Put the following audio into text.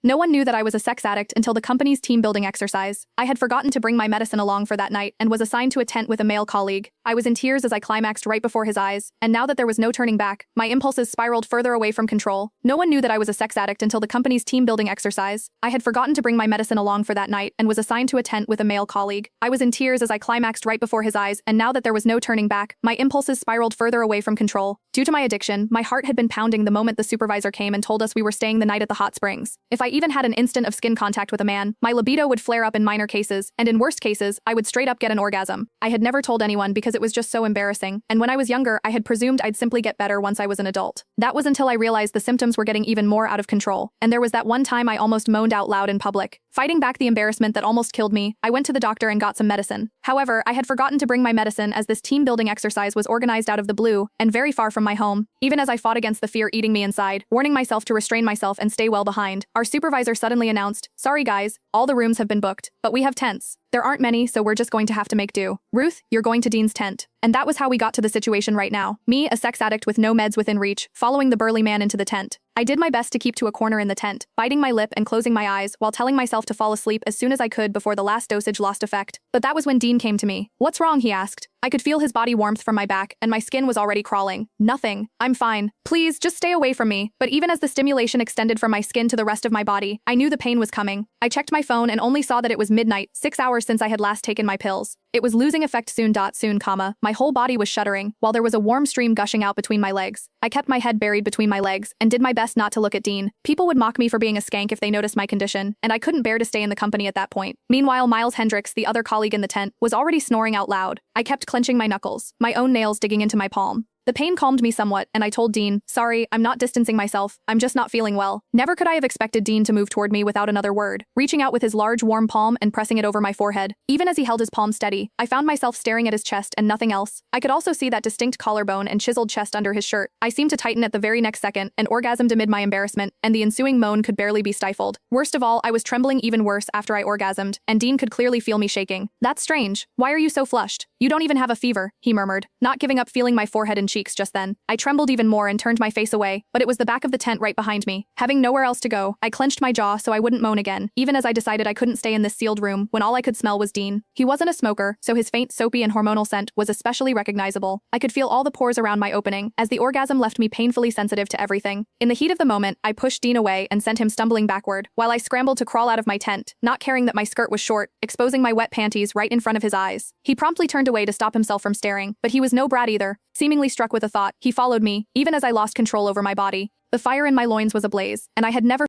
No one knew that I was a sex addict until the company's team building exercise. I had forgotten to bring my medicine along for that night and was assigned to a tent with a male colleague. I was in tears as I climaxed right before his eyes, and now that there was no turning back, my impulses spiraled further away from control. No one knew that I was a sex addict until the company's team building exercise. I had forgotten to bring my medicine along for that night and was assigned to a tent with a male colleague. I was in tears as I climaxed right before his eyes, and now that there was no turning back, my impulses spiraled further away from control. Due to my addiction, my heart had been pounding the moment the supervisor came and told us we were staying the night at the hot springs. If I even had an instant of skin contact with a man, my libido would flare up in minor cases, and in worst cases, I would straight up get an orgasm. I had never told anyone because it was just so embarrassing, and when I was younger, I had presumed I'd simply get better once I was an adult. That was until I realized the symptoms were getting even more out of control, and there was that one time I almost moaned out loud in public. Fighting back the embarrassment that almost killed me, I went to the doctor and got some medicine. However, I had forgotten to bring my medicine as this team-building exercise was organized out of the blue and very far from my home. Even as I fought against the fear eating me inside, warning myself to restrain myself and stay well behind, our supervisor suddenly announced, "Sorry guys, all the rooms have been booked, but we have tents. There aren't many, so we're just going to have to make do. Ruth, you're going to Dean's tent." And that was how we got to the situation right now. Me, a sex addict with no meds within reach, following the burly man into the tent. I did my best to keep to a corner in the tent, biting my lip and closing my eyes while telling myself to fall asleep as soon as I could before the last dosage lost effect. But that was when Dean came to me. "What's wrong?" he asked. I could feel his body warmth from my back, and my skin was already crawling. "Nothing. I'm fine. Please, just stay away from me." But even as the stimulation extended from my skin to the rest of my body, I knew the pain was coming. I checked my phone and only saw that it was midnight, 6 hours since I had last taken my pills. It was losing effect soon, my whole body was shuddering, while there was a warm stream gushing out between my legs. I kept my head buried between my legs, and did my best not to look at Dean. People would mock me for being a skank if they noticed my condition, and I couldn't bear to stay in the company at that point. Meanwhile, Miles Hendricks, the other colleague in the tent, was already snoring out loud. I kept clenching my knuckles, my own nails digging into my palm. The pain calmed me somewhat, and I told Dean, "Sorry, I'm not distancing myself, I'm just not feeling well." Never could I have expected Dean to move toward me without another word, reaching out with his large warm palm and pressing it over my forehead. Even as he held his palm steady, I found myself staring at his chest and nothing else. I could also see that distinct collarbone and chiseled chest under his shirt. I seemed to tighten at the very next second and orgasmed amid my embarrassment, and the ensuing moan could barely be stifled. Worst of all, I was trembling even worse after I orgasmed, and Dean could clearly feel me shaking. "That's strange. Why are you so flushed? You don't even have a fever," he murmured, not giving up feeling my forehead and cheeks just then. I trembled even more and turned my face away, but it was the back of the tent right behind me. Having nowhere else to go, I clenched my jaw so I wouldn't moan again, even as I decided I couldn't stay in this sealed room when all I could smell was Dean. He wasn't a smoker, so his faint soapy and hormonal scent was especially recognizable. I could feel all the pores around my opening, as the orgasm left me painfully sensitive to everything. In the heat of the moment, I pushed Dean away and sent him stumbling backward, while I scrambled to crawl out of my tent, not caring that my skirt was short, exposing my wet panties right in front of his eyes. He promptly turned away to stop himself from staring, but he was no brat either. Seemingly struck with a thought, he followed me, even as I lost control over my body. The fire in my loins was ablaze, and I had never